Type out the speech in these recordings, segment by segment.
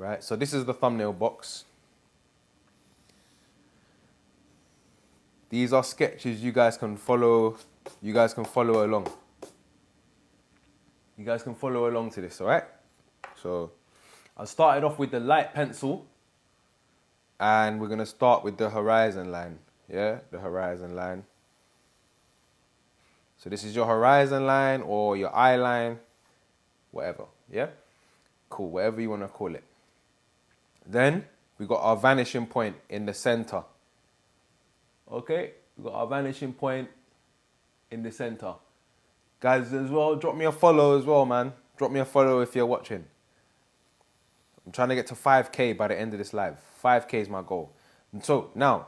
right? So this is the thumbnail box. These are sketches you guys can follow. You guys can follow along. You guys can follow along to this, all right? So I started off with the light pencil, and we're gonna start with the horizon line. Yeah, the horizon line. So this is your horizon line or your eye line, whatever. Yeah, cool. Whatever you wanna call it. Then we got our vanishing point in the center. Okay, we got our vanishing point in the center. Guys, as well, drop me a follow as well, man. Drop me a follow if you're watching. I'm trying to get to 5K by the end of this live. 5K is my goal. And so now,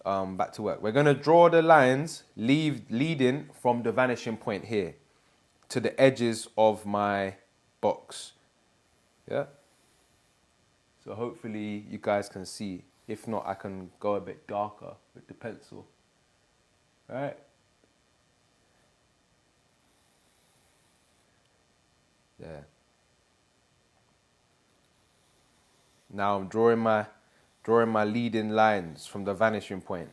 back to work. We're gonna draw the lines leading from the vanishing point here to the edges of my box. Yeah. So hopefully you guys can see. If not, I can go a bit darker with the pencil. All right. There. Now I'm drawing my leading lines from the vanishing point.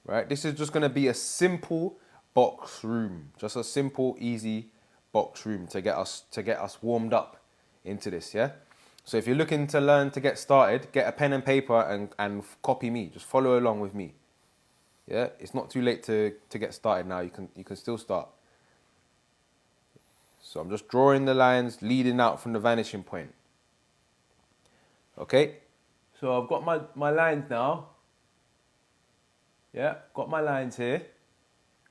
Right? This is just gonna be a simple box room. Just a simple, easy box room to get us warmed up into this, yeah? So if you're looking to learn to get started, get a pen and paper and copy me. Just follow along with me. Yeah? It's not too late to get started now. You can still start. So I'm just drawing the lines leading out from the vanishing point. Okay? So I've got my lines now. Yeah, got my lines here.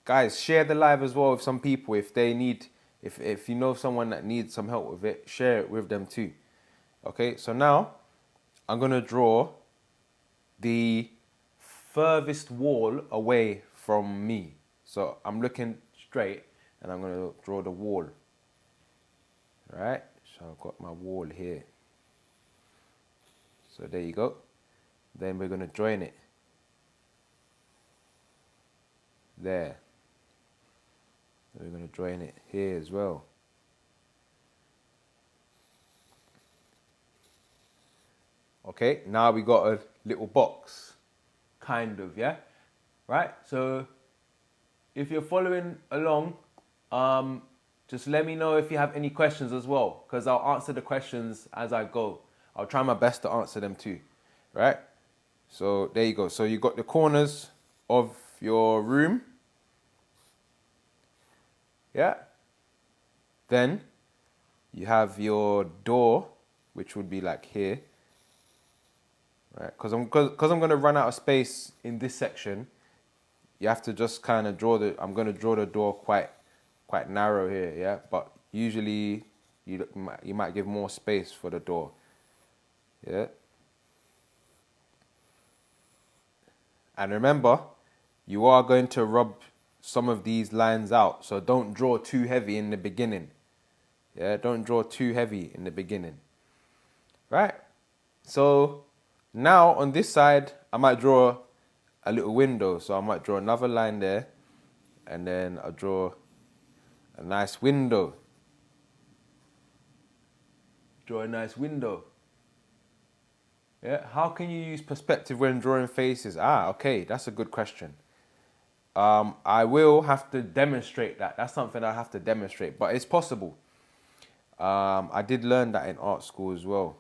Guys, share the live as well with some people if they need, if you know someone that needs some help with it, share it with them too. Okay, so now I'm gonna draw the furthest wall away from me. So I'm looking straight and I'm gonna draw the wall. All right, so I've got my wall here. So there you go. Then we're gonna join it. There. We're gonna join it here as well. Okay, now we got a little box, kind of, yeah? Right, so if you're following along, just let me know if you have any questions as well, because I'll answer the questions as I go. I'll try my best to answer them too, right? So there you go. So you got the corners of your room, yeah? Then you have your door, which would be like here. Right, because I'm going to run out of space in this section. You have to just kind of draw I'm going to draw the door quite narrow here, yeah. But usually you might give more space for the door, yeah. And remember, you are going to rub some of these lines out, so don't draw too heavy in the beginning. Yeah, don't draw too heavy in the beginning. Right? So now on this side, I might draw a little window. So I might draw another line there, and then I'll draw a nice window. Draw a nice window. Yeah, how can you use perspective when drawing faces? Ah, okay, that's a good question. I will have to demonstrate that. That's something I have to demonstrate, but it's possible. I did learn that in art school as well.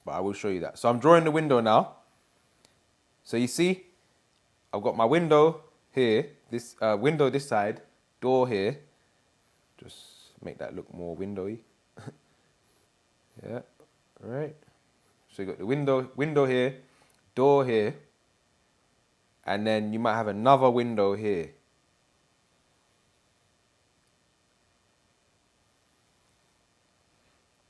But I will show you that. So I'm drawing the window now. So you see, I've got my window here, this window this side, door here. Just make that look more windowy. Yeah, all right. So you got the window here, door here, and then you might have another window here.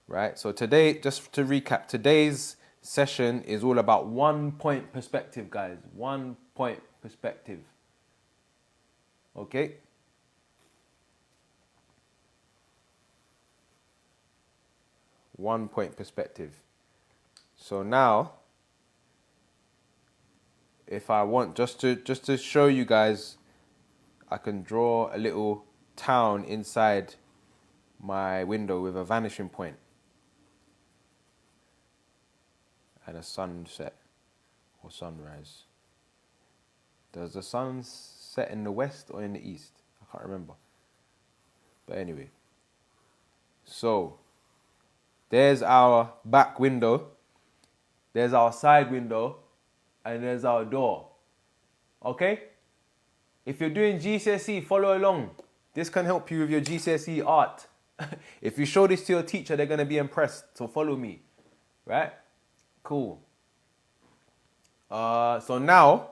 Right, so today, just to recap, today's session is all about 1 point perspective, guys. 1 point perspective. Okay? 1 point perspective. So now, if I want, just to show you guys, I can draw a little town inside my window with a vanishing point. and a sunset or sunrise. Does the sun set in the west or in the east? I can't remember. But anyway, so there's our back window, there's our side window, and there's our door. Okay? If you're doing GCSE, follow along. This can help you with your GCSE art. If you show this to your teacher, they're going to be impressed. So follow me. Right? Cool. So now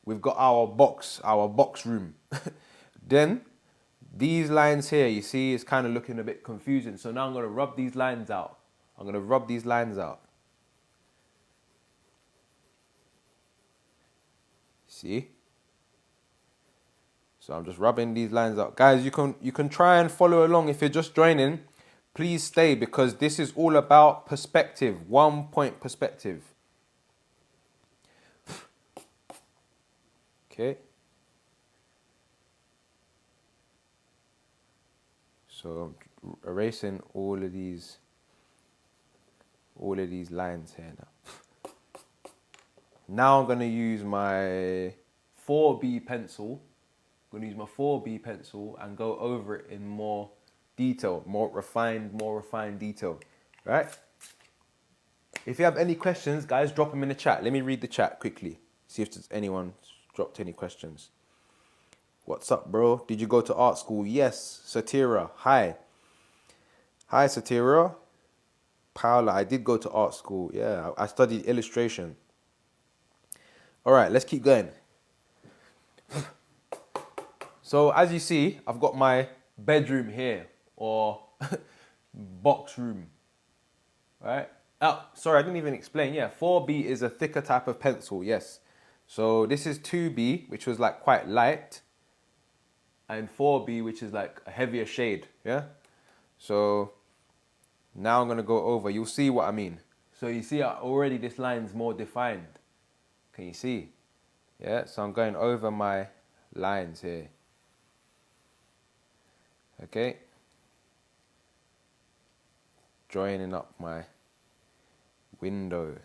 we've got our box room. Then these lines here, you see, it's kind of looking a bit confusing. So now I'm going to rub these lines out. See? So I'm just rubbing these lines out. Guys, you can try and follow along. If you're just joining, please stay, because this is all about perspective, 1 point perspective. Okay. So I'm erasing all of these lines here now. Now I'm going to use my 4B pencil. I'm going to use my 4B pencil and go over it in more detail, more refined detail, right? If you have any questions, guys, drop them in the chat. Let me read the chat quickly. See if there's anyone dropped any questions. What's up, bro? Did you go to art school? Yes. Satira, hi. Hi, Satira. Paula, I did go to art school. Yeah, I studied illustration. All right, let's keep going. So as you see, I've got my bedroom here, or box room, right? Oh, sorry, I didn't even explain. Yeah, 4B is a thicker type of pencil, yes. So this is 2B, which was like quite light, and 4B, which is like a heavier shade, yeah? So now I'm gonna go over, you'll see what I mean. So you see already this line's more defined. Can you see? Yeah, so I'm going over my lines here. Okay, joining up my window.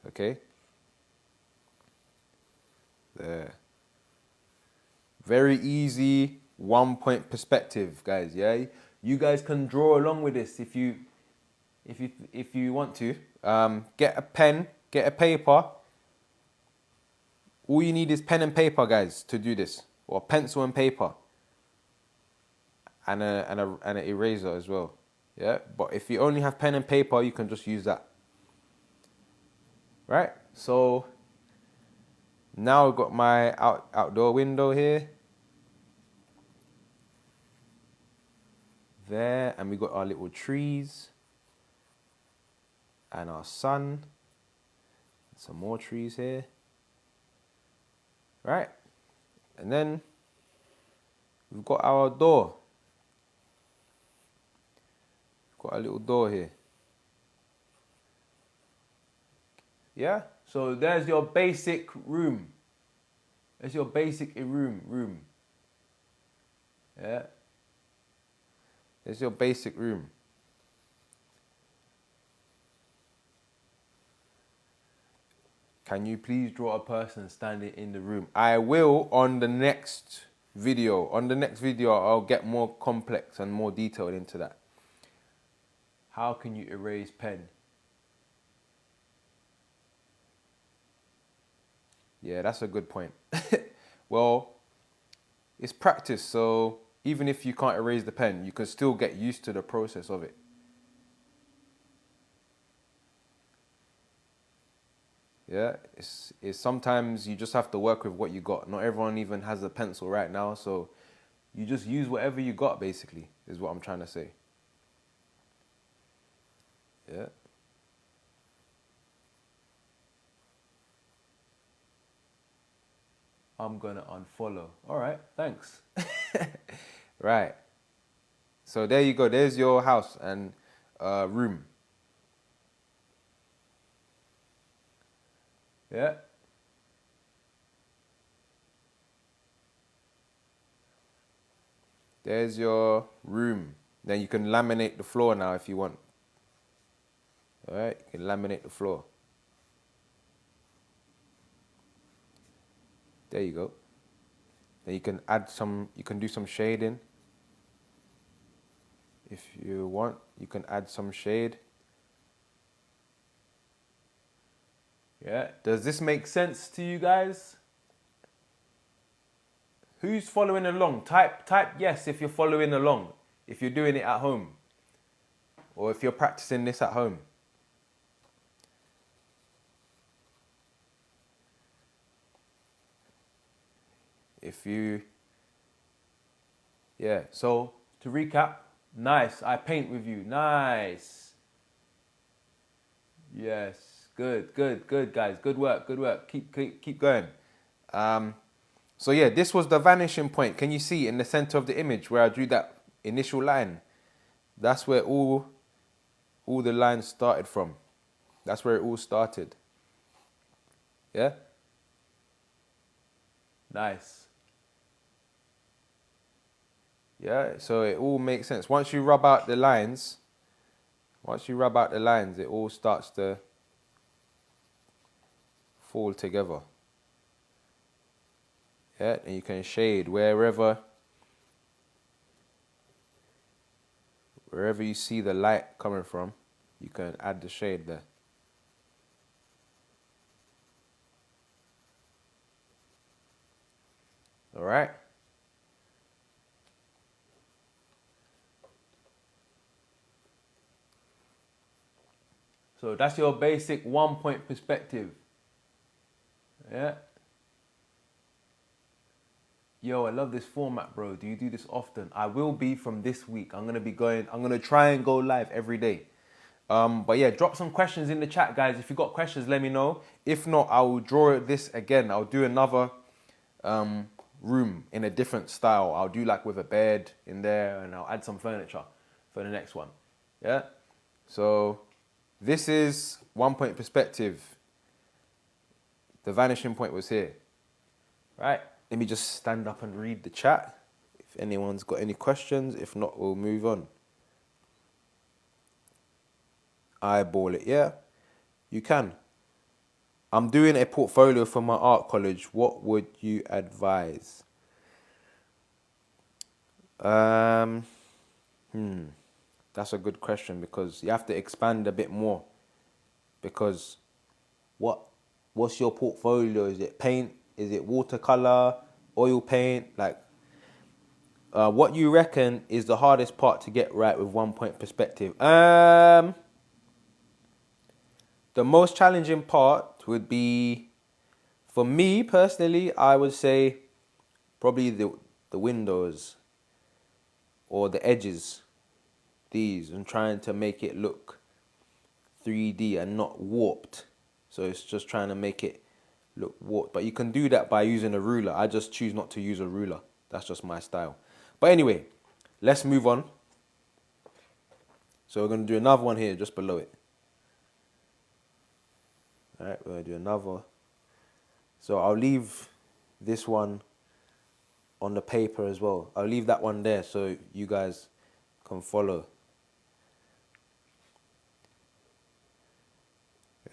Okay, there. Very easy 1 point perspective, guys. Yeah, you guys can draw along with this if you want to. Get a pen, get a paper. All you need is pen and paper, guys, to do this, or pencil and paper. And an eraser as well, yeah. But if you only have pen and paper, you can just use that. Right. So now I've got my outdoor window here, there, and we got our little trees and our sun. Some more trees here. Right. And then we've got our door. Got a little door here. Yeah, so there's your basic room. There's your basic room. Yeah. There's your basic room. Can you please draw a person standing in the room? I will on the next video. On the next video, I'll get more complex and more detailed into that. How can you erase pen? Yeah, that's a good point. Well, it's practice, so even if you can't erase the pen, you can still get used to the process of it. Yeah, it's sometimes you just have to work with what you got. Not everyone even has a pencil right now, so you just use whatever you got, basically, is what I'm trying to say. Yeah. I'm gonna unfollow. All right, thanks. Right. So there you go. There's your house and room. Yeah. There's your room. Then you can laminate the floor now if you want. All right, you can laminate the floor. There you go. Then you can add some, you can do some shading. If you want, you can add some shade. Yeah, does this make sense to you guys? Who's following along? Type yes if you're following along. If you're doing it at home. Or if you're practicing this at home. If you, yeah, so to recap, nice, I paint with you, nice. Yes, good guys, good work, keep going. So yeah, this was the vanishing point. Can you see in the center of the image where I drew that initial line? That's where all the lines started from. That's where it all started. Yeah? Nice. Yeah, so it all makes sense. Once you rub out the lines, it all starts to fall together. Yeah, and you can shade wherever you see the light coming from, you can add the shade there. All right. So that's your basic 1-point perspective. Yeah. Yo, I love this format, bro. Do you do this often? I will be from this week. I'm going to try and go live every day. But yeah, drop some questions in the chat, guys. If you got questions, let me know. If not, I will draw this again. I'll do another room in a different style. I'll do like with a bed in there, and I'll add some furniture for the next one. Yeah. So this is 1-point perspective. The vanishing point was here. Right. Let me just stand up and read the chat. If anyone's got any questions, if not, we'll move on. Eyeball it, yeah? You can. I'm doing a portfolio for my art college. What would you advise? That's a good question because you have to expand a bit more. Because what's your portfolio? Is it paint? Is it watercolor? Oil paint? Like, what you reckon is the hardest part to get right with 1-point perspective? The most challenging part would be, for me personally, I would say probably the windows or the edges, these, and trying to make it look 3D and not warped. So it's just trying to make it look warped. But you can do that by using a ruler. I just choose not to use a ruler. That's just my style. But anyway, let's move on. So we're going to do another one here just below it. All right, we're going to do another. So I'll leave this one on the paper as well. I'll leave that one there so you guys can follow.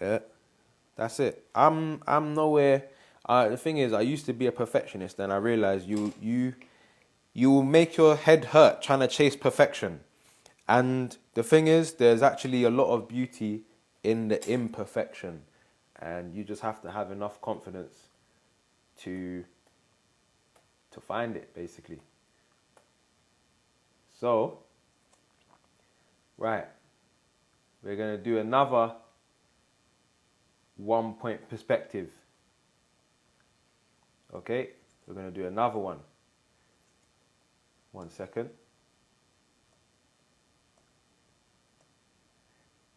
Yeah, that's it. I'm nowhere. The thing is, I used to be a perfectionist, and I realized you will make your head hurt trying to chase perfection. And the thing is, there's actually a lot of beauty in the imperfection, and you just have to have enough confidence to find it, basically. So, right, we're gonna do another 1-point perspective. Okay, we're gonna do another one. 1 second.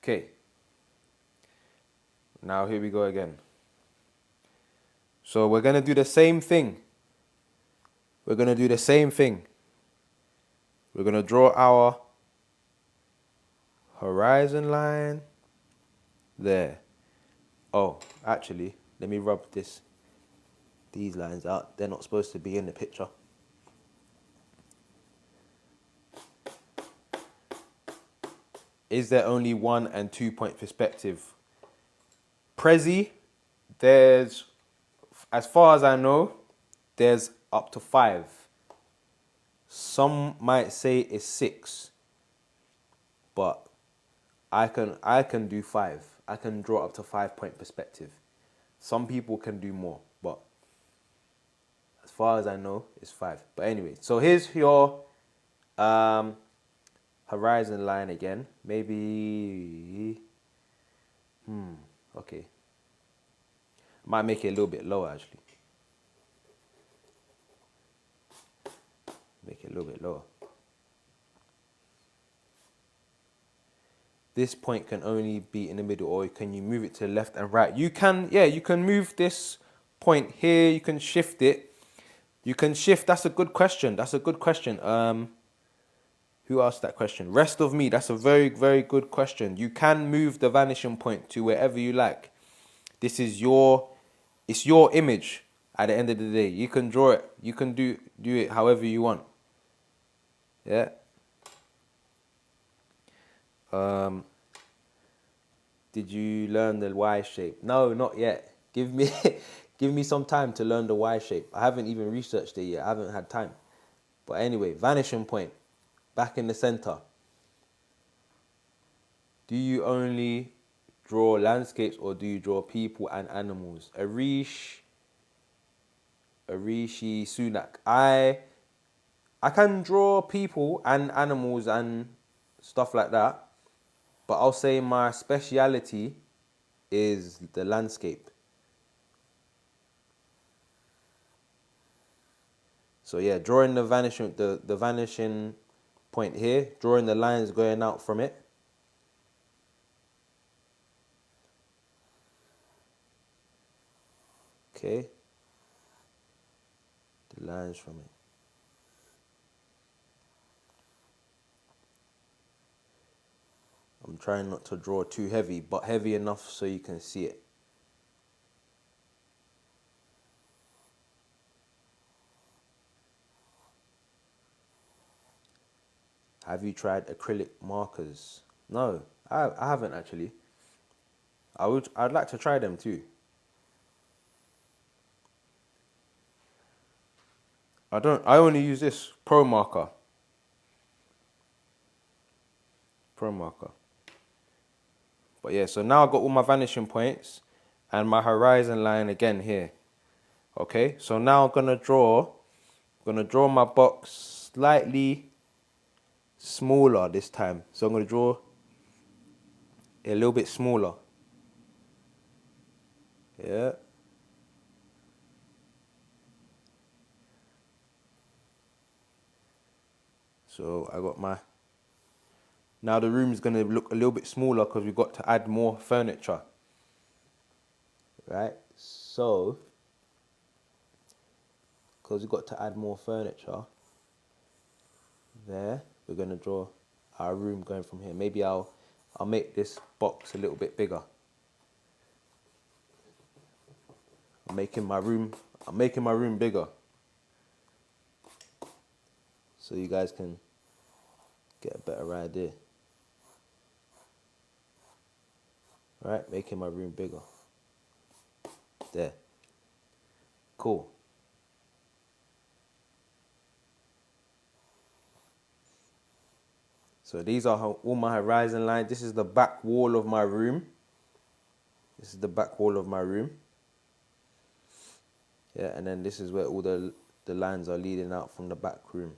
Okay. Now here we go again. So we're gonna do the same thing. We're gonna do the same thing. We're gonna draw our horizon line there. Oh, actually, let me rub these lines out. They're not supposed to be in the picture. Is there only 1 and 2 point perspective? Prezi, there's, as far as I know, there's up to 5. Some might say it's 6, but I can do 5. I can draw up to 5 point perspective. Some people can do more, but as far as I know, it's 5. But anyway, so here's your horizon line again. Maybe, okay. Might make it a little bit lower actually. Make it a little bit lower. This point can only be in the middle, or can you move it to the left and right? You can, yeah, you can move this point here. You can shift it. You can shift. That's a good question. That's a good question. Who asked that question? Rest of me. That's a very, very good question. You can move the vanishing point to wherever you like. This is it's your image at the end of the day. You can draw it. You can do it however you want. Yeah. Did you learn the Y shape? No, not yet. Give me give me some time to learn the Y shape. I haven't even researched it yet. I haven't had time. But anyway, vanishing point. Back in the center. Do you only draw landscapes or do you draw people and animals? Arishi Sunak. I can draw people and animals and stuff like that. But I'll say my speciality is the landscape. So yeah, drawing the vanishing point here, drawing the lines going out from it. Okay. The lines from it. I'm trying not to draw too heavy, but heavy enough so you can see it. Have you tried acrylic markers? No, I haven't actually. I'd like to try them too. I only use this Pro Marker. Pro Marker. But yeah, so now I've got all my vanishing points and my horizon line again here. Okay, so now I'm gonna draw my box slightly smaller this time. So I'm gonna draw a little bit smaller. Yeah. So I got my, now the room's gonna look a little bit smaller because we've got to add more furniture. Right? So, because we've got to add more furniture, there, we're gonna draw our room going from here. Maybe I'll make this box a little bit bigger. I'm making my room bigger. So you guys can get a better idea. Right, making my room bigger. There. Cool. So these are all my horizon lines. This is the back wall of my room. This is the back wall of my room. Yeah, and then this is where all the lines are leading out from the back room.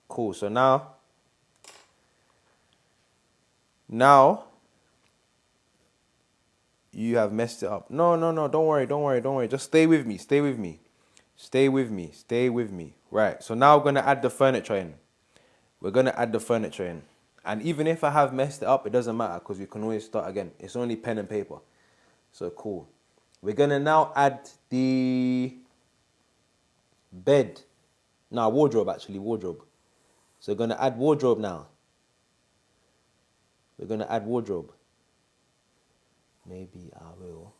Cool, so now you have messed it up. No, don't worry. Just stay with me. Right, so now we're going to add the furniture in. And even if I have messed it up, it doesn't matter because we can always start again. It's only pen and paper. So cool. We're going to now add the bed. No, wardrobe. So we're going to add wardrobe now. Maybe I will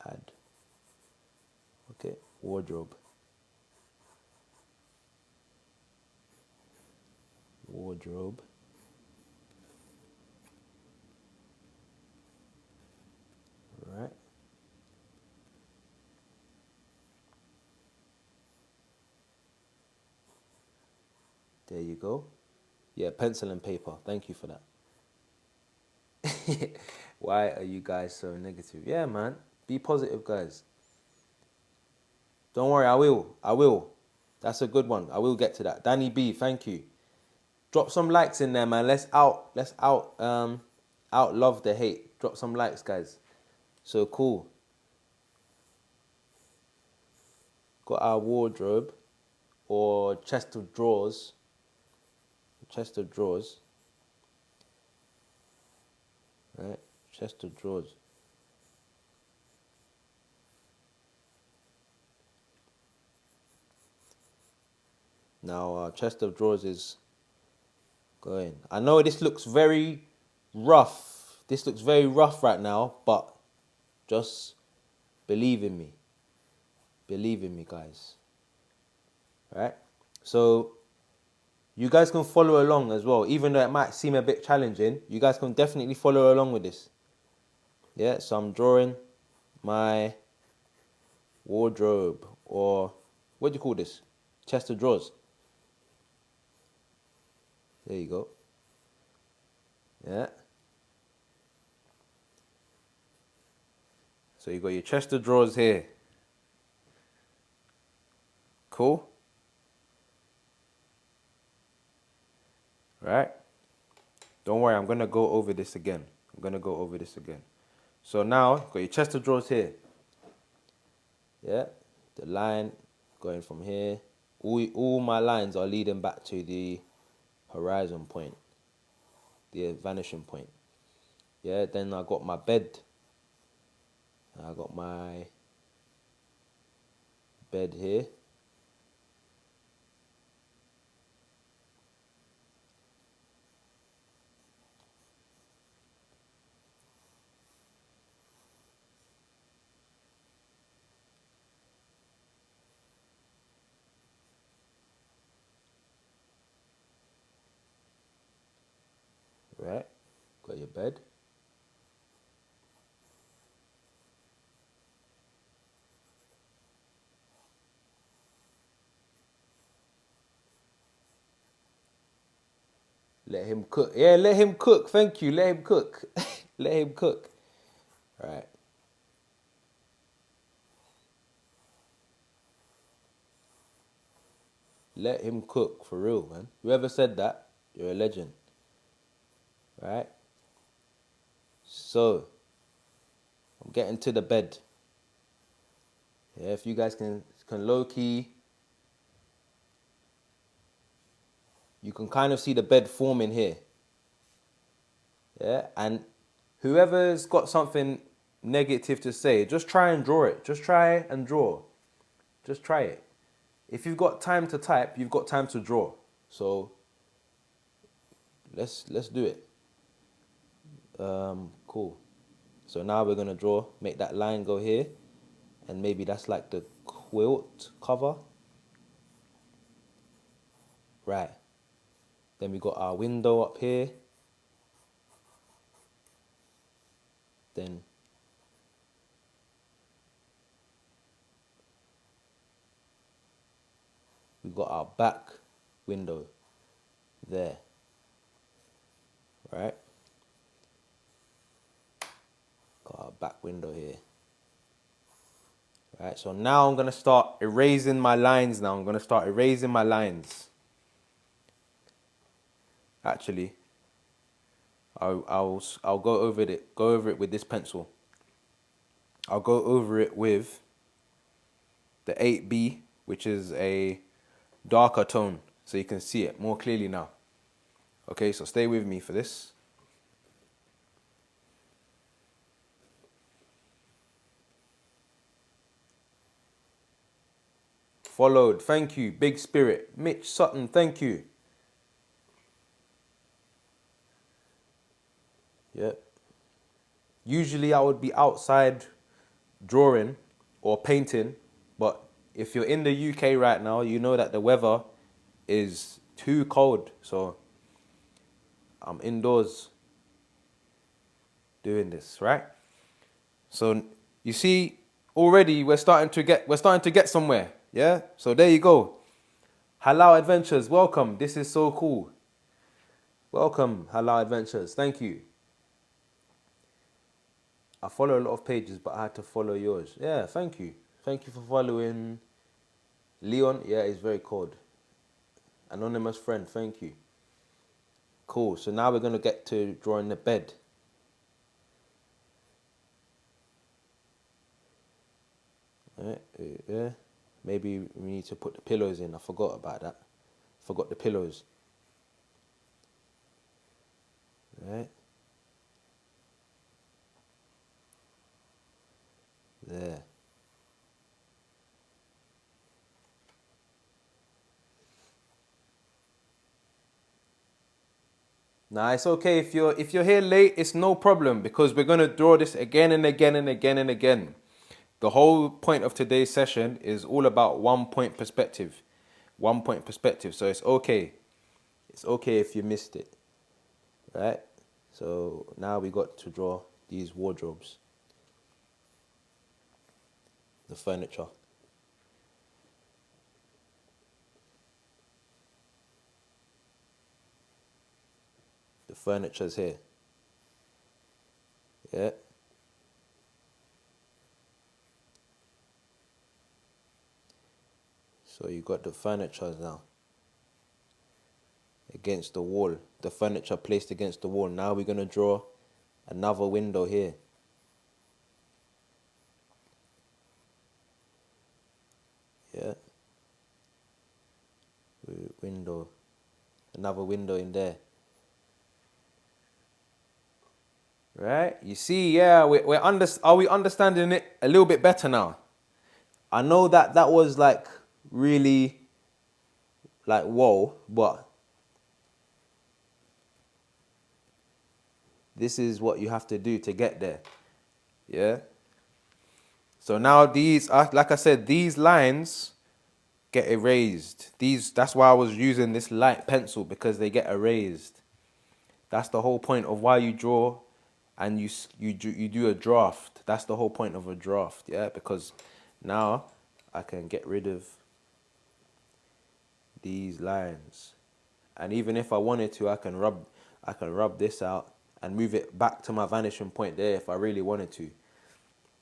add, okay, wardrobe. wardrobe. Right. There you go. Yeah, pencil and paper. Thank you for that. Why are you guys so negative? Yeah, man. Be positive, guys. Don't worry, I will. I will. That's a good one. I will get to that. Danny B, thank you. Drop some likes in there, man. Let's out love the hate. Drop some likes, guys. So cool. Got our wardrobe or chest of drawers. Chest of drawers. Right? Chest of drawers. Now our chest of drawers is going. I know this looks very rough. This looks very rough right now, but just believe in me. Believe in me, guys. Right? So you guys can follow along as well. Even though it might seem a bit challenging, you guys can definitely follow along with this. Yeah, so I'm drawing my wardrobe, or what do you call this? Chest of drawers. There you go. Yeah. So you got your chest of drawers here. Cool. Right? Don't worry, I'm going to go over this again. So now, got your chest of drawers here. Yeah? The line going from here. All my lines are leading back to the horizon point. The vanishing point. Yeah, then I got my bed. I got my bed here. Right? Got your bed. Let him cook. Yeah, let him cook. Thank you. Let him cook. Let him cook. Right. Let him cook, for real, man. Whoever said that, you're a legend. Right? So, I'm getting to the bed. Yeah, if you guys can low-key, you can kind of see the bed forming here. Yeah, and whoever's got something negative to say, just try and draw it. Just try and draw. Just try it. If you've got time to type, you've got time to draw. So let's do it. Cool. So now we're gonna draw, make that line go here, and maybe that's like the quilt cover. Right. Then we got our window up here. Then we got our back window there. Right? Got our back window here. Right, so now I'm going to start erasing my lines now. Actually, I'll go over it with this pencil. I'll go over it with the 8B, which is a darker tone, so you can see it more clearly now. Okay, so stay with me for this. Followed, thank you, Big Spirit. Mitch Sutton, thank you. Yep. Usually I would be outside drawing or painting, but if you're in the UK right now, you know that the weather is too cold. So I'm indoors doing this, right? So you see, already we're starting to get somewhere. Yeah. So there you go. Halal Adventures, welcome. This is so cool. Welcome, Halal Adventures. Thank you. I follow a lot of pages, but I had to follow yours. Yeah, thank you. Thank you for following Leon. Yeah, he's very cold. Anonymous friend, thank you. Cool. So now we're gonna get to drawing the bed. Yeah. Maybe we need to put the pillows in. I forgot about that. Forgot the pillows. Right. There. Nah, it's okay if you're here late, it's no problem because we're gonna draw this again and again and again and again. The whole point of today's session is all about 1 point perspective. 1 point perspective. So it's okay. It's okay if you missed it. Right? So now we got to draw these wardrobes. The furniture. The furniture's here. Yeah. So you got the furniture now. Against the wall. The furniture placed against the wall. Now we're going to draw another window here. Yeah. Window. Another window in there. Right? You see, yeah, are we understanding it a little bit better now? I know that was like really like whoa, but this is what you have to do to get there. Yeah? So now these, like I said, these lines get erased. That's why I was using this light pencil, because they get erased. That's the whole point of why you draw and you do a draft. That's the whole point of a draft, yeah? Because now I can get rid of these lines. And even if I wanted to, I can rub this out and move it back to my vanishing point there if I really wanted to.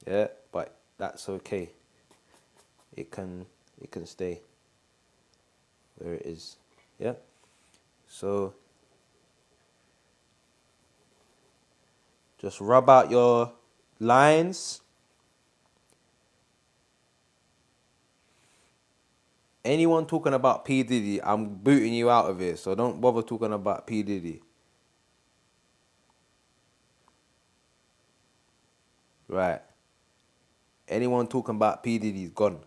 Yeah, but that's okay. It can stay where it is. Yeah. So just rub out your lines. Anyone talking about P. Diddy, I'm booting you out of here. So don't bother talking about P. Diddy. Right. Anyone talking about P. Diddy's gone.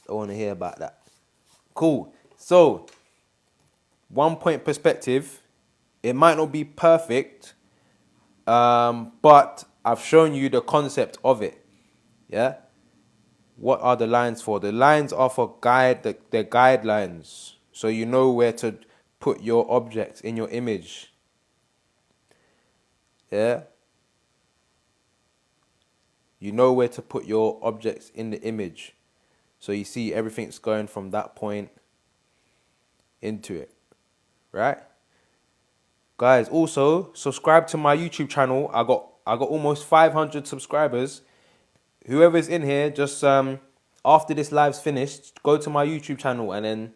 Don't want to hear about that. Cool. So, 1 point perspective. It might not be perfect, but I've shown you the concept of it. Yeah. What are the lines for? The lines are for the guidelines. So you know where to put your objects in your image. Yeah. You know where to put your objects in the image. So you see everything's going from that point into it. Right? Guys, also subscribe to my YouTube channel. I got almost 500 subscribers. Whoever's in here, just after this live's finished, go to my YouTube channel and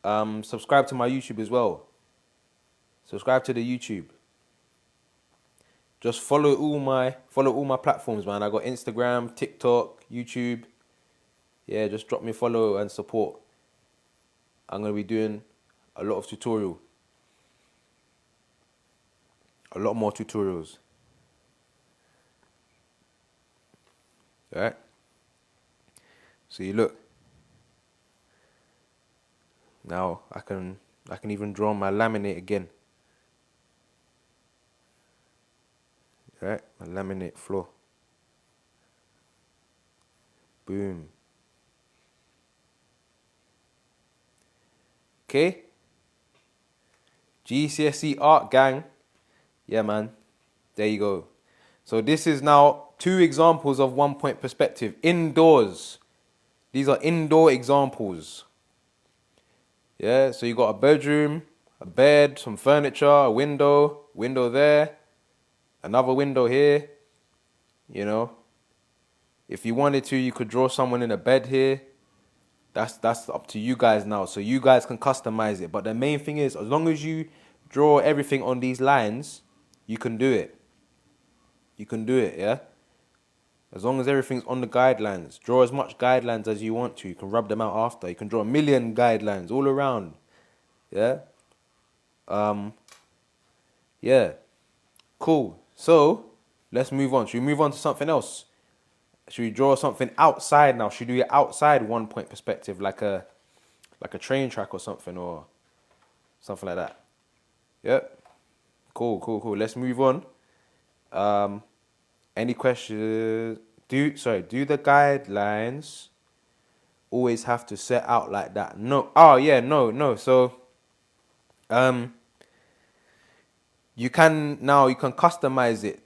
then subscribe to my YouTube as well. Subscribe to the YouTube. Just follow all my platforms, man. I got Instagram, TikTok, YouTube. Yeah, just drop me a follow and support. I'm gonna be doing a lot of tutorial. A lot more tutorials. Alright? So you look. Now I can even draw my laminate again. Right? My laminate floor. Boom. Okay? GCSE art gang. Yeah, man. There you go. So this is now 2 examples of 1 point perspective. Indoors. These are indoor examples. Yeah, so you got a bedroom, a bed, some furniture, a window there, another window here. You know, if you wanted to, you could draw someone in a bed here. That's up to you guys now. So you guys can customize it. But the main thing is, as long as you draw everything on these lines, you can do it. You can do it, yeah? As long as everything's on the guidelines. Draw as much guidelines as you want to. You can rub them out after. You can draw 1,000,000 guidelines all around. Yeah? Yeah. Cool. So, let's move on. Should we move on to something else? Should we draw something outside now? Should we do it outside 1 point perspective, like a train track or something like that? Yep. Cool. Let's move on. Any questions? Do the guidelines always have to set out like that? No. Oh yeah, no. So, you can customize it,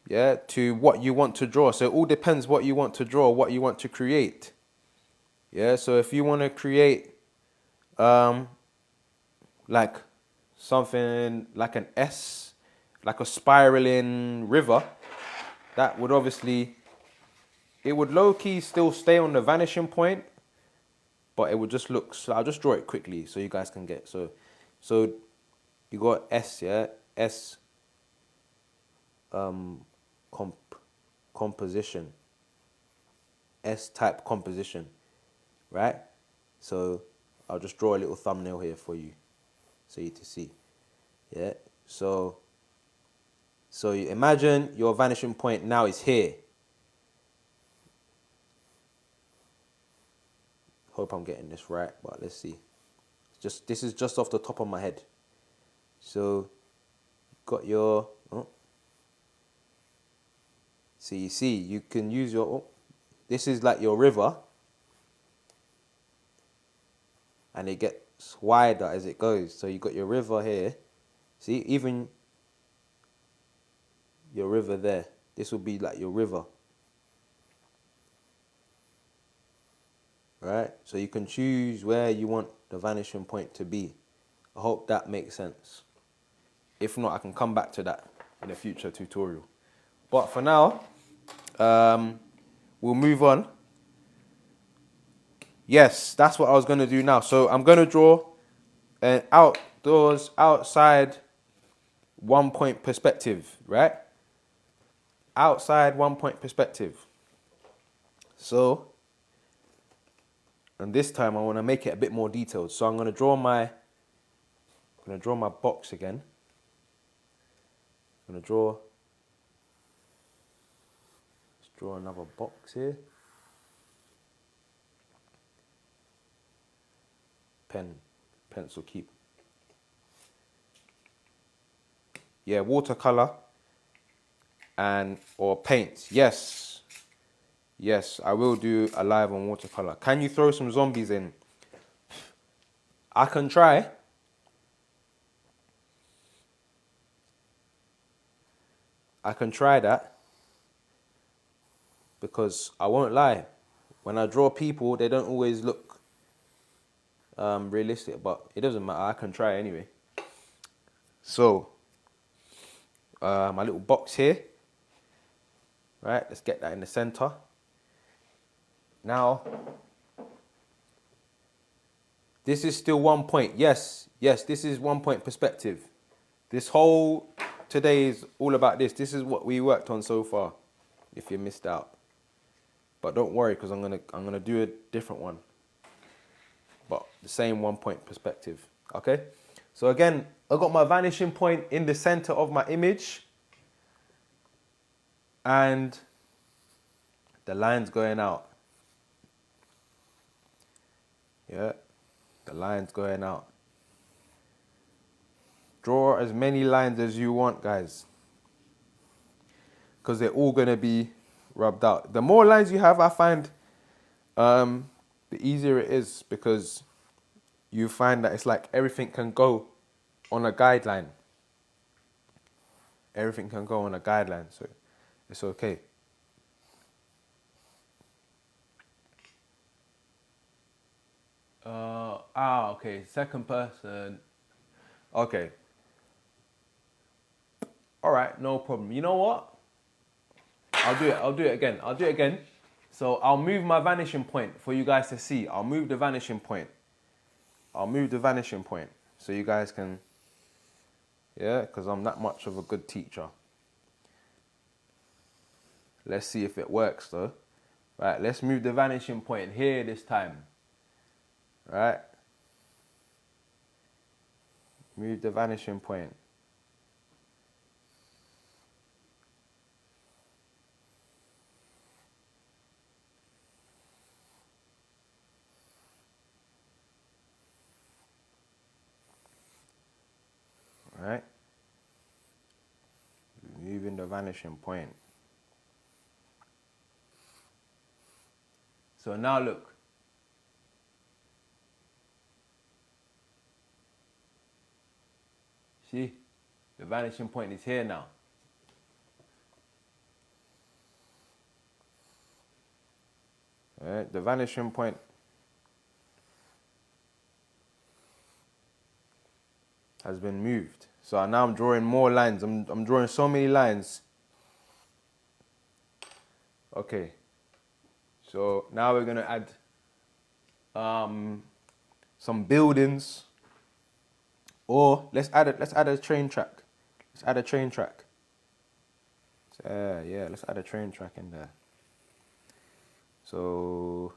yeah, to what you want to draw. So it all depends what you want to draw, what you want to create. Yeah. So if you want to create, like something like an S, like a spiraling river, that would obviously, it would low-key still stay on the vanishing point, but it would just look, so I'll just draw it quickly so you guys can get, so you got S, yeah, S, composition, S-type composition, right? So I'll just draw a little thumbnail here for you, so you to see, yeah. So you imagine your vanishing point now is here. Hope I'm getting this right, but let's see. This is just off the top of my head. So got your, so you see, you can use your, this is like your river, and it gets wider as it goes. So you got your river here. See, even your river there. This will be like your river. Right? So you can choose where you want the vanishing point to be. I hope that makes sense. If not, I can come back to that in a future tutorial. But for now, we'll move on. Yes, that's what I was going to do now. So I'm going to draw an outside 1 point perspective, right? Outside 1 point perspective. So, and this time I want to make it a bit more detailed. So I'm going to draw my box again. I'm going to draw another box here. Pencil keep. Yeah, watercolor or paint. Yes, I will do a live on watercolor. Can you throw some zombies in? I can try. I can try that, because I won't lie, when I draw people, they don't always look realistic, but it doesn't matter. I can try anyway. So, my little box here. Right, let's get that in the center. Now, this is still 1 point. Yes, this is 1 point perspective. This whole today is all about this. This is what we worked on so far, if you missed out. But don't worry, because I'm gonna do a different one. But the same 1 point perspective. Okay? So again, I got my vanishing point in the center of my image. And the line's going out. Yeah, the line's going out. Draw as many lines as you want, guys, because they're all going to be rubbed out. The more lines you have, I find, the easier it is, because you find that it's like everything can go on a guideline. Everything can go on a guideline, so it's okay. Okay. Second person. Okay. All right, no problem. You know what? I'll do it again. I'll do it again. So I'll move my vanishing point for you guys to see. I'll move the vanishing point. I'll move the vanishing point so you guys can, yeah, because I'm that much of a good teacher. Let's see if it works though. Right, let's move the vanishing point here this time. Right? Move the vanishing point. Right? Moving the vanishing point. So now look. See? The vanishing point is here now. Alright, the vanishing point has been moved. So now I'm drawing more lines. I'm drawing so many lines. Okay. So now we're gonna add some buildings. Or let's add a train track. Let's add a train track. Yeah, let's add a train track in there. So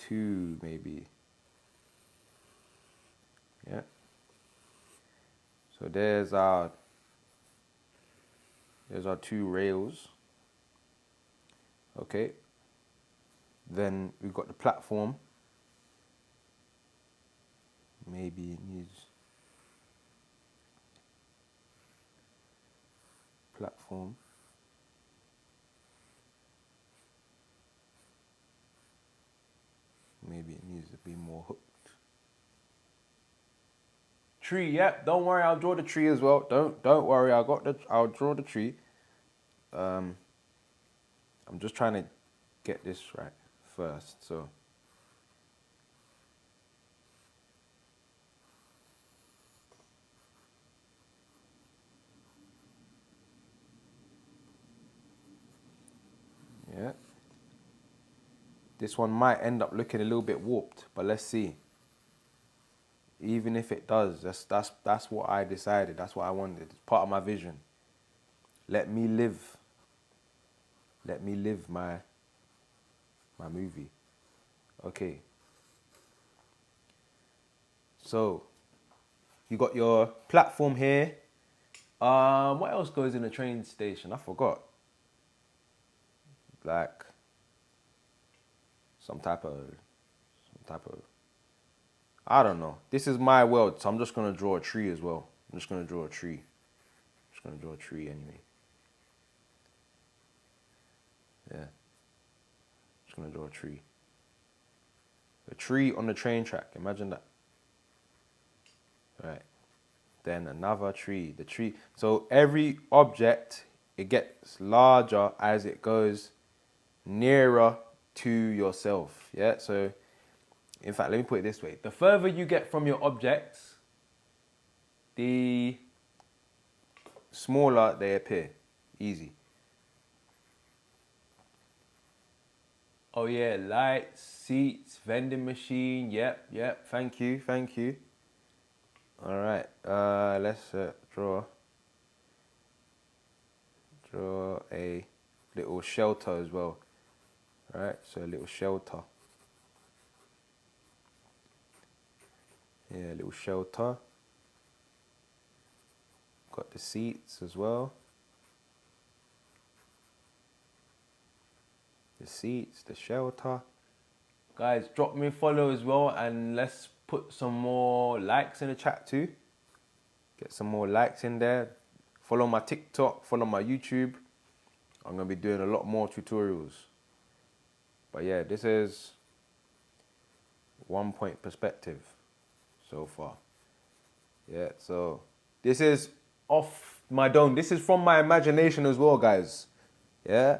2 maybe. Yeah. So there's our 2 rails. Okay. Then we've got the platform. Maybe it needs platform. Maybe it needs to be more hooked. Tree, yep. Don't worry, I'll draw the tree as well. Don't worry, I'll draw the tree. I'm just trying to get this right first, so. Yeah. This one might end up looking a little bit warped, but let's see. Even if it does, that's what I decided. That's what I wanted. It's part of my vision. Let me live. Let me live my movie. Okay. So you got your platform here. What else goes in a train station? I forgot. Like some type of I don't know. This is my world, so I'm just gonna draw a tree as well. I'm just gonna draw a tree. I'm just gonna draw a tree anyway. Yeah. Just gonna draw a tree. A tree on the train track. Imagine that. Right. Then another tree. The tree. So every object, it gets larger as it goes nearer to yourself. Yeah. So, in fact, let me put it this way: the further you get from your objects, the smaller they appear. Easy. Oh yeah, lights, seats, vending machine. Yep. Thank you. All right. Let's draw a little shelter as well. All right. So a little shelter. Yeah, a little shelter. Got the seats as well. The seats, the shelter. Guys, drop me a follow as well, and let's put some more likes in the chat too. Get some more likes in there. Follow my TikTok, follow my YouTube. I'm going to be doing a lot more tutorials. But yeah, this is 1 point perspective. so far. Yeah, so this is off my dome. This is from my imagination as well, guys. Yeah,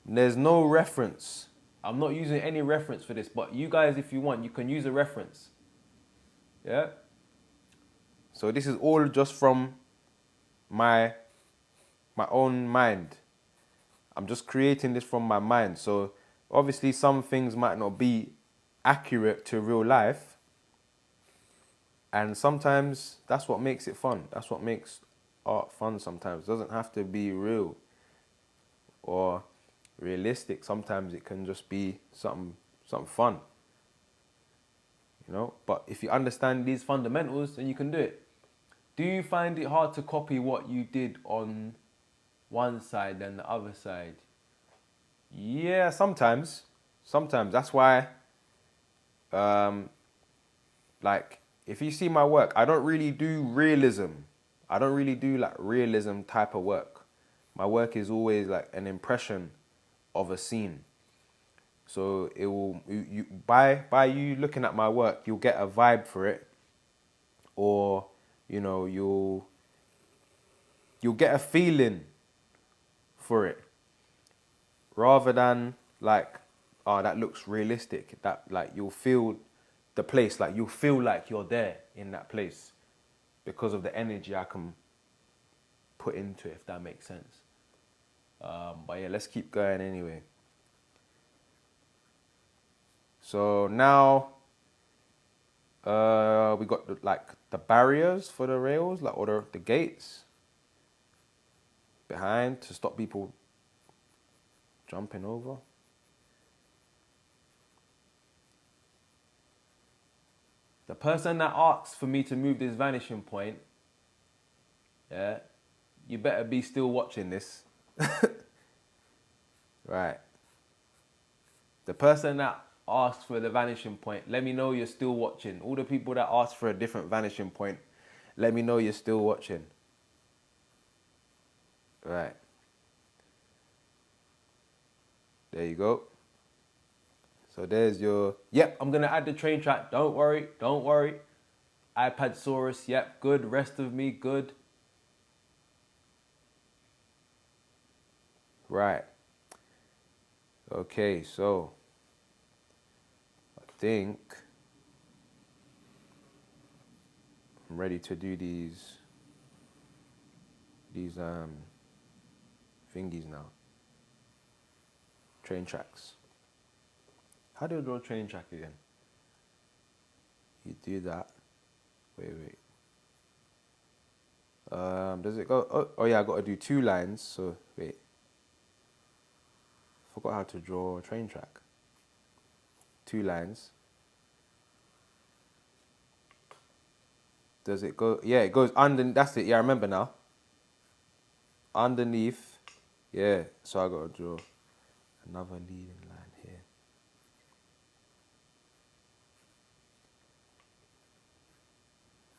there's no reference. I'm not using any reference for this, but you guys, if you want, you can use a reference. Yeah. So this is all just from my own mind. I'm just creating this from my mind. So obviously some things might not be accurate to real life. And sometimes that's what makes it fun. That's what makes art fun sometimes. It doesn't have to be real or realistic. Sometimes it can just be something fun. You know? But if you understand these fundamentals, then you can do it. Do you find it hard to copy what you did on one side than the other side? Yeah, sometimes. Sometimes. That's why, like, if you see my work, I don't really do realism. I don't really do like realism type of work. My work is always like an impression of a scene. So it will, by you looking at my work, you'll get a vibe for it, or you know, you'll get a feeling for it, rather than like, oh, that looks realistic. That like you'll feel the place, like you'll feel like you're there in that place because of the energy I can put into it, if that makes sense. But yeah, let's keep going anyway. So now we got the barriers for the rails, like, or the gates behind to stop people jumping over. The person that asks for me to move this vanishing point, yeah, you better be still watching this. Right. The person that asks for the vanishing point, let me know you're still watching. All the people that ask for a different vanishing point, let me know you're still watching. Right. There you go. So there's your... Yep, I'm going to add the train track. Don't worry. Don't worry. iPadsaurus. Yep, good. Rest of me, good. Right. Okay, so... I think... I'm ready to do these thingies now. Train tracks. How do I draw a train track again? You do that. Wait. Does it go? Oh yeah, I got to do 2 lines. So wait. Forgot how to draw a train track. 2 lines. Does it go? Yeah, it goes under. That's it. Yeah, I remember now. Underneath. Yeah. So I got to draw another leading line here.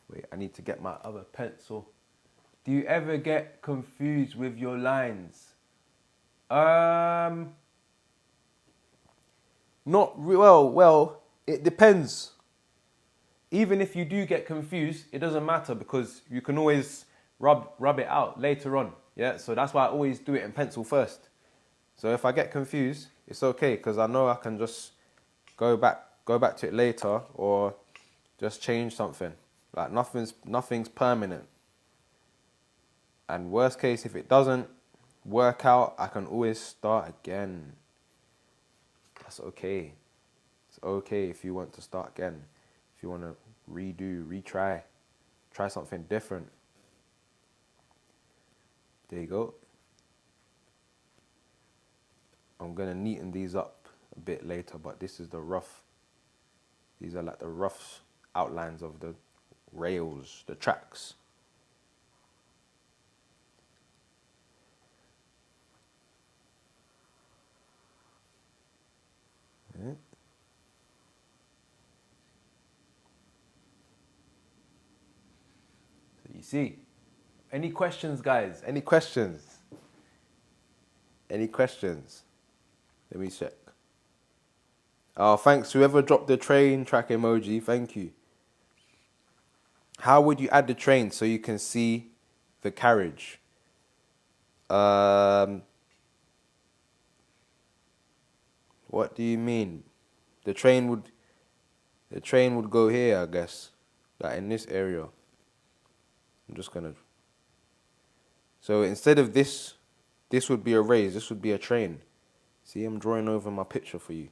Wait, I need to get my other pencil. Do you ever get confused with your lines? Not well, it depends. Even if you do get confused, it doesn't matter because you can always rub it out later on. Yeah, so that's why I always do it in pencil first. So if I get confused, it's okay because I know I can just go back to it later or just change something. Like nothing's permanent. And worst case, if it doesn't work out, I can always start again. That's okay. It's okay if you want to start again. If you want to retry, try something different. There you go. I'm going to neaten these up a bit later, but this is the rough. These are like the rough outlines of the rails, the tracks. Yeah. So you see, any questions, guys? Any questions? Any questions? Let me check. Oh, thanks. Whoever dropped the train track emoji, thank you. How would you add the train so you can see the carriage? Um, what do you mean? The train would the train would go here, I guess. Like in this area. I'm just gonna. So instead of this, this would be a raise. This would be a train. See, I'm drawing over my picture for you.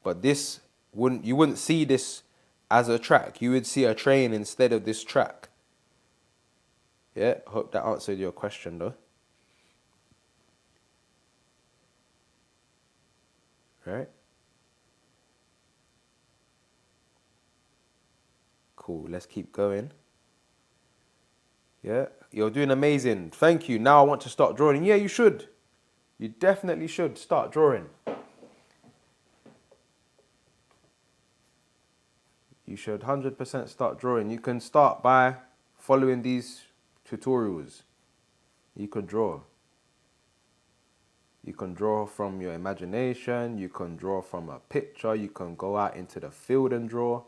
But this wouldn't. You wouldn't see this as a track. You would see a train instead of this track. Yeah. Hope that answered your question, though. Right. Cool. Let's keep going. Yeah. You're doing amazing. Thank you. Now I want to start drawing. Yeah, you should. You definitely should start drawing. You should 100% start drawing. You can start by following these tutorials. You can draw. You can draw from your imagination. You can draw from a picture. You can go out into the field and draw.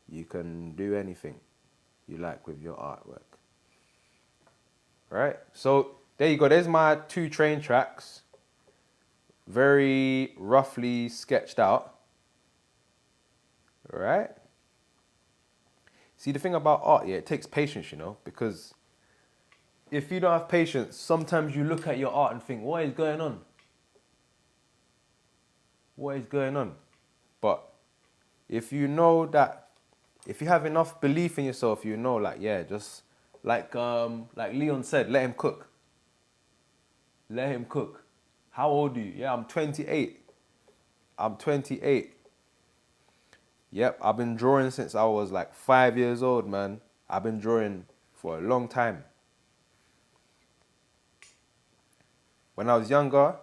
You can do anything you like with your artwork. Right? So there you go. There's my 2 train tracks. Very roughly sketched out. Right? See, the thing about art, yeah, it takes patience, you know, because if you don't have patience, sometimes you look at your art and think, what is going on? What is going on? But if you know that, if you have enough belief in yourself, you know, like, yeah, just like Leon said, let him cook. Let him cook. How old are you? Yeah, I'm 28. I'm 28. Yep, I've been drawing since I was like 5 years old, man. I've been drawing for a long time. When I was younger,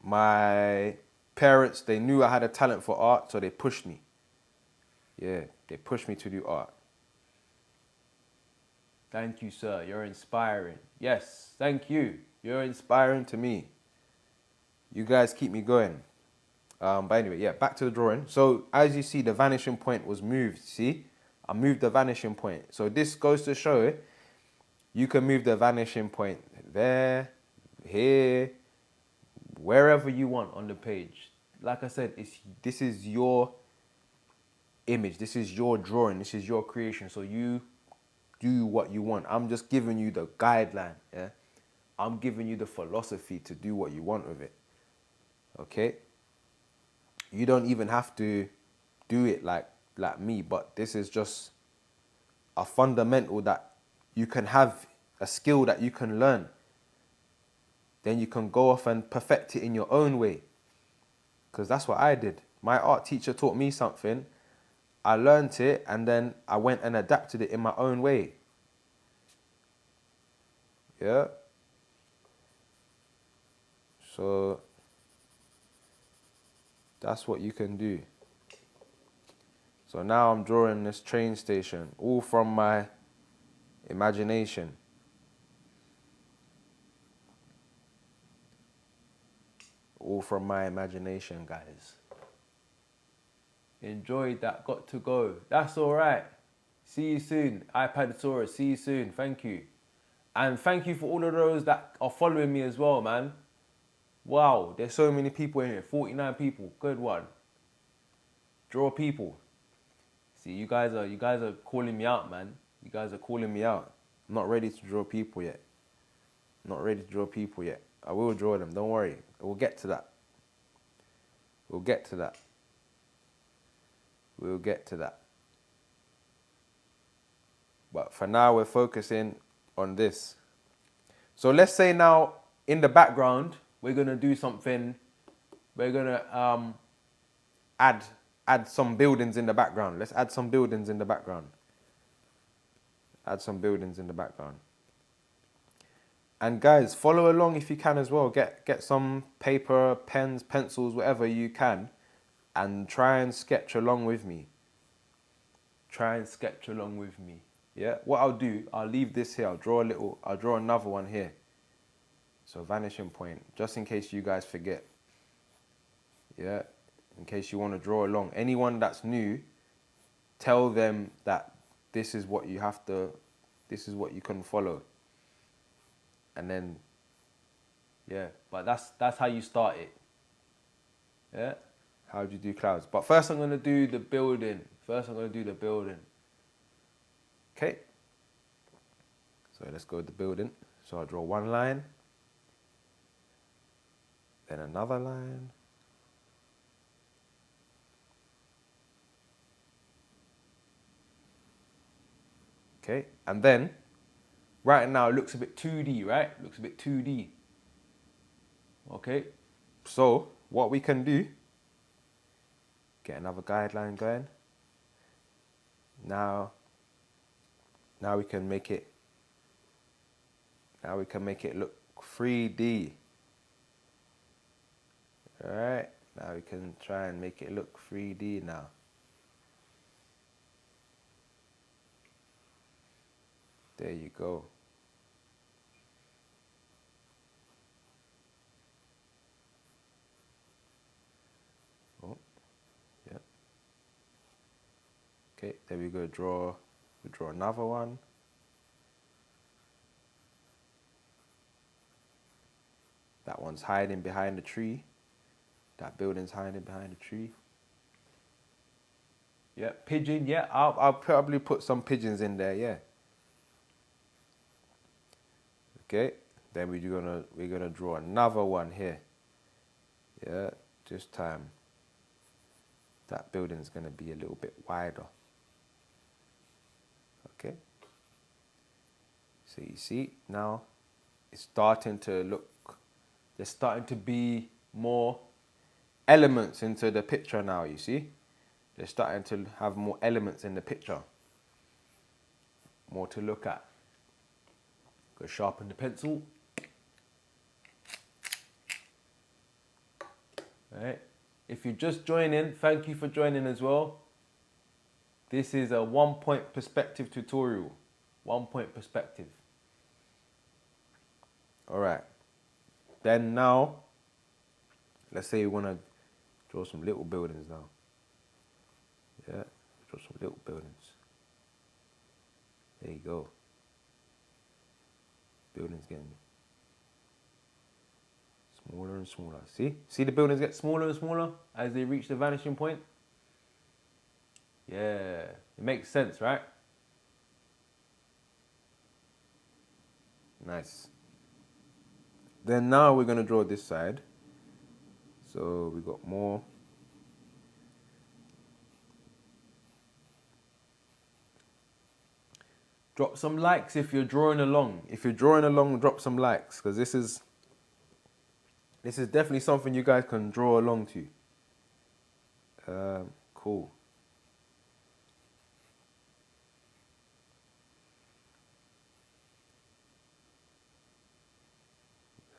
my parents, they knew I had a talent for art, so they pushed me. Yeah, they pushed me to do art. Thank you, sir. You're inspiring. Yes, thank you. You're inspiring to me. You guys keep me going. But anyway, yeah, back to the drawing. So as you see, the vanishing point was moved. See, I moved the vanishing point. So this goes to show it. You can move the vanishing point there, here, wherever you want on the page. Like I said, this is your image. This is your drawing. This is your creation. So you do what you want. I'm just giving you the guideline. Yeah, I'm giving you the philosophy to do what you want with it. Okay. You don't even have to do it like me, but this is just a fundamental that you can have, a skill that you can learn. Then you can go off and perfect it in your own way. Because that's what I did. My art teacher taught me something. I learned it and then I went and adapted it in my own way. Yeah. So that's what you can do. So now I'm drawing this train station, all from my imagination. All from my imagination, guys. Enjoyed that. Got to go. That's all right. See you soon. iPadosaurus. See you soon. Thank you. And thank you for all of those that are following me as well, man. Wow, there's so many people in here. 49 people. Good one. Draw people. See, you guys are calling me out, man. You guys are calling me out. I'm not ready to draw people yet. Not ready to draw people yet. I will draw them. Don't worry. We'll get to that. We'll get to that. We'll get to that. But for now, we're focusing on this. So let's say now, in the background, we're going to do something. We're going to add some buildings in the background. Let's add some buildings in the background. Add some buildings in the background. And guys, follow along if you can as well. Get some paper, pens, pencils, whatever you can, and try and sketch along with me. Try and sketch along with me. Yeah. What I'll do, I'll leave this here. I'll draw another one here. So vanishing point, just in case you guys forget. Yeah. In case you want to draw along. Anyone that's new tell them that this is what you can follow. And then, yeah, but that's how you start it. Yeah, how do you do clouds? But first I'm gonna do the building. Okay. So let's go to the building. So I'll draw one line, then another line. Okay, and then, right now it looks a bit 2D, right? Looks a bit 2D. Okay, so what we can do, get another guideline going. Now we can make it look 3D. All right, now we can try and make it look 3D now. There you go. Oh, yeah. Okay, there we go. We draw another one. That one's hiding behind the tree. That building's hiding behind the tree. Yeah, pigeon. Yeah, I'll probably put some pigeons in there. Yeah. Okay, then we're gonna draw another one here. Yeah, this time that building's gonna be a little bit wider. Okay. So you see now it's starting to look. There's starting to be more elements into the picture now. You see, they're starting to have more elements in the picture. More to look at. Go sharpen the pencil. All right. If you're just joining, thank you for joining as well. This is a 1-point perspective tutorial. 1-point perspective. All right. Then now, let's say you want to draw some little buildings now. Yeah, draw some little buildings. There you go. Buildings getting smaller and smaller. See the buildings get smaller and smaller as they reach the vanishing point? Yeah, it makes sense, right? Nice. Then now we're gonna draw this side. So we got more. Drop some likes if you're drawing along. If you're drawing along, drop some likes, because this is definitely something you guys can draw along to. Cool.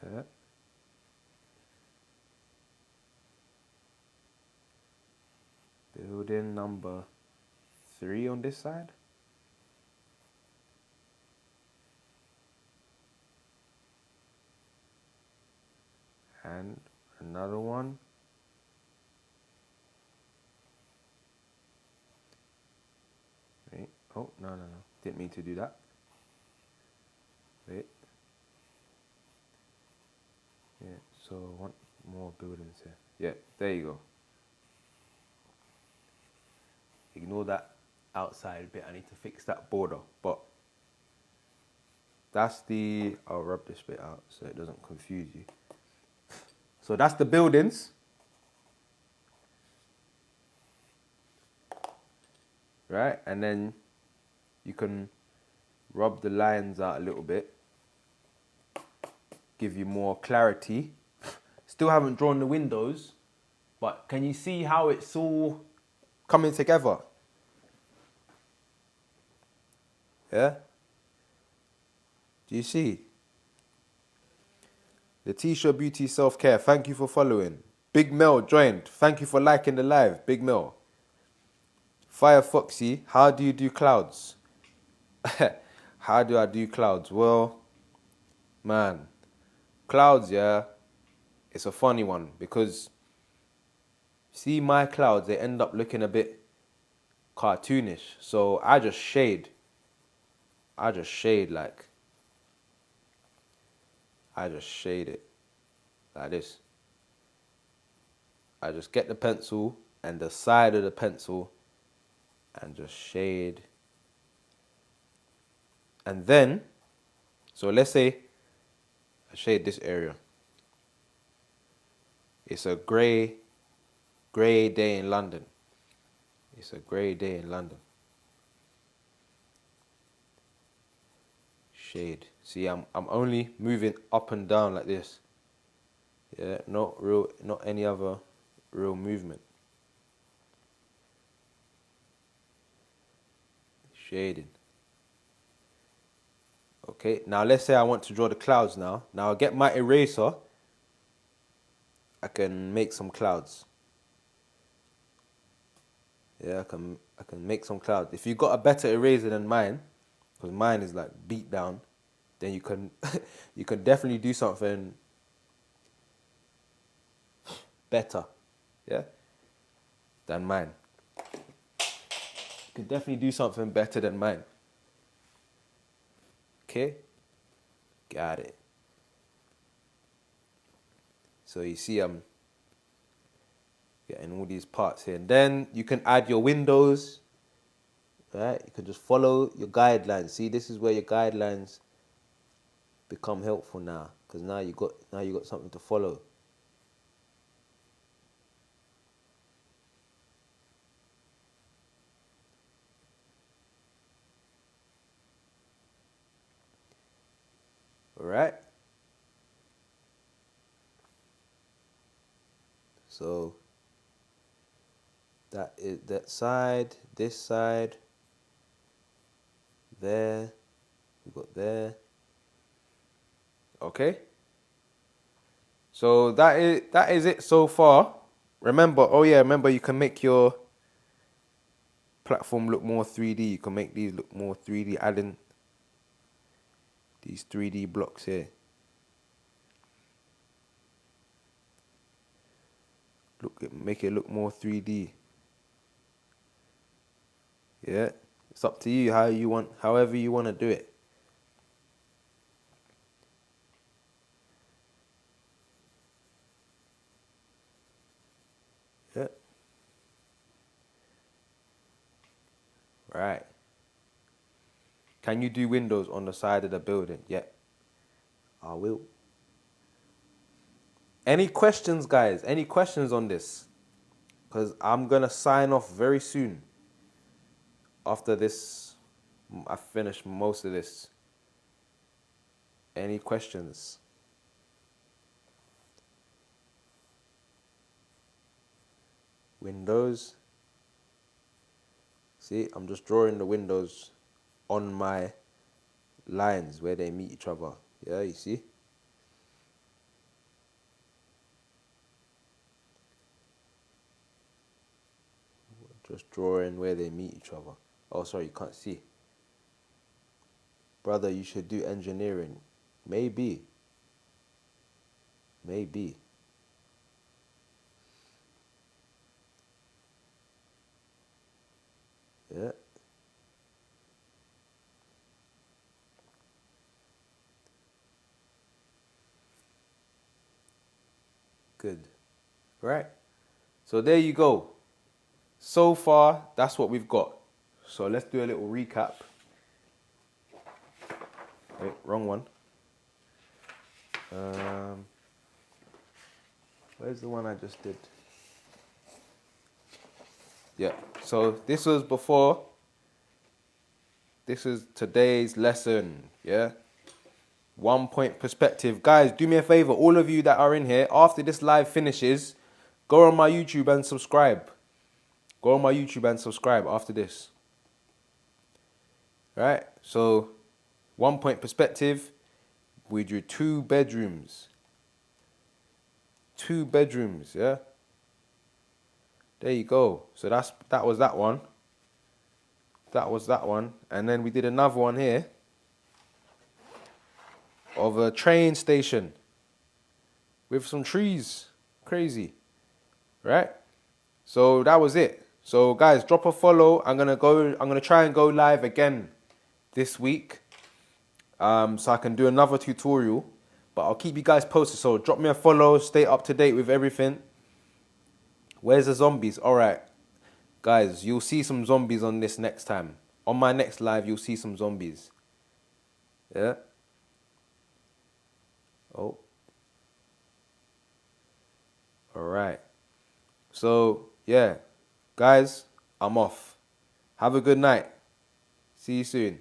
Yeah. Building number 3 on this side. And another one. Wait. Oh, no. Didn't mean to do that. Wait. Yeah, so I want more buildings here. Yeah, there you go. Ignore that outside bit. I need to fix that border. But that's I'll rub this bit out so it doesn't confuse you. So that's the buildings. Right? And then you can rub the lines out a little bit. Give you more clarity. Still haven't drawn the windows, but can you see how it's all coming together? Yeah? Do you see? Letitia Beauty Self Care, thank you for following. Big Mel joined. Thank you for liking the live, Big Mel. Fire Foxy, how do you do clouds? How do I do clouds? Well, man, clouds, yeah, it's a funny one because see my clouds, they end up looking a bit cartoonish. So I just shade. Like, I just shade it like this. I just get the pencil and the side of the pencil and just shade. And then, so let's say I shade this area. It's a grey day in London. It's a grey day in London. Shade. See, I'm only moving up and down like this. Yeah, not any other real movement. Shading. Okay, now let's say I want to draw the clouds now. Now I get my eraser. I can make some clouds. Yeah, I can make some clouds. If you got a better eraser than mine, because mine is like beat down, then you can you can definitely do something better, yeah, than mine. You can definitely do something better than mine. Okay, got it. So you see, I'm getting all these parts here, and then you can add your windows. Right, you can just follow your guidelines. See, this is where your guidelines become helpful now, because now you got something to follow. All right. So that is that side, this side, there, we got there. Okay. So that is it so far. Remember, remember you can make your platform look more 3D. You can make these look more 3D, adding these 3D blocks here. Make it look more 3D. Yeah, it's up to you however you want to do it. Yeah. Right. Can you do windows on the side of the building? Yeah. I will. Any questions, guys? Any questions on this? Because I'm going to sign off very soon. After this, I finish most of this. Any questions? Windows. See, I'm just drawing the windows on my lines where they meet each other. Yeah, you see? Just drawing where they meet each other. Oh, sorry, you can't see. Brother, you should do engineering. Maybe. Maybe. Yeah. Good. Right. So there you go. So far, that's what we've got. So let's do a little recap. Wait, wrong one. Where's the one I just did? Yeah. So this was before. This is today's lesson. Yeah. 1 point perspective. Guys, do me a favor. All of you that are in here, after this live finishes, go on my YouTube and subscribe. Go on my YouTube and subscribe after this. Right? So, 1 point perspective. We drew 2 bedrooms. 2 bedrooms, yeah? There you go. So that was that one. That was that one. And then we did another one here of a train station with some trees. Crazy. Right? So that was it. So guys, drop a follow. I'm gonna try and go live again this week. So I can do another tutorial. But I'll keep you guys posted. So drop me a follow, stay up to date with everything. Where's the zombies? Alright. Guys, you'll see some zombies on this next time. On my next live, you'll see some zombies. Yeah? Oh. Alright. So, yeah. Guys, I'm off. Have a good night. See you soon.